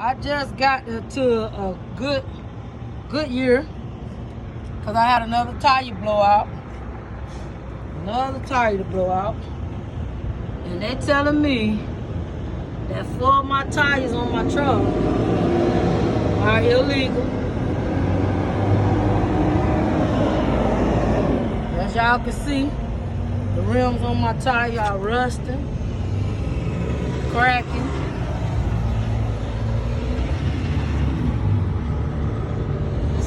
I just got to a good year because I had another tire blowout. Another tire to blow out. And they telling me that 4 of my tires on my truck are illegal. As y'all can see, the rims on my tire are rusting, cracking.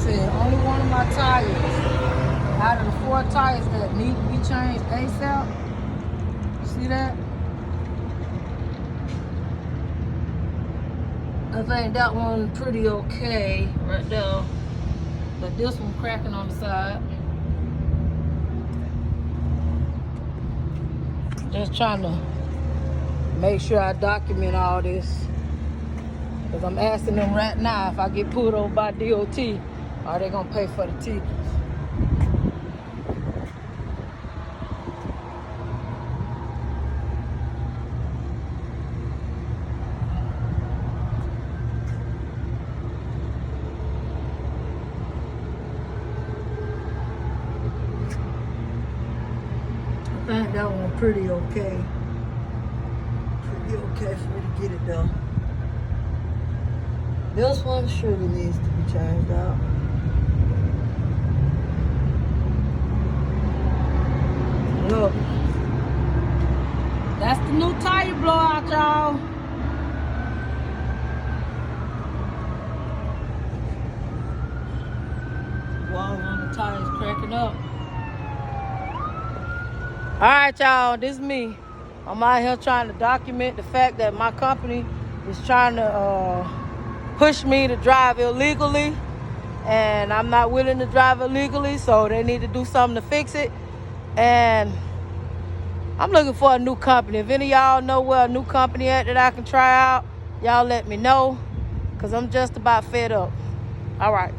Only one of my tires out of the 4 tires that need to be changed ASAP. See that? I think that one pretty okay right there, but this one cracking on the side. Just trying to make sure I document all this, because I'm asking them right now if I get pulled over by DOT, are they gonna pay for the tickets? I think that one pretty okay. Pretty okay for me to get it done. This one surely needs to be changed out. Look, that's the new tire blowout, y'all. Walls on the tires cracking up. All right, y'all, this is me. I'm out here trying to document the fact that my company is trying to push me to drive illegally, and I'm not willing to drive illegally, so they need to do something to fix it. And I'm looking for a new company. If any of y'all know where a new company at that I can try out, y'all let me know, because I'm just about fed up. All right.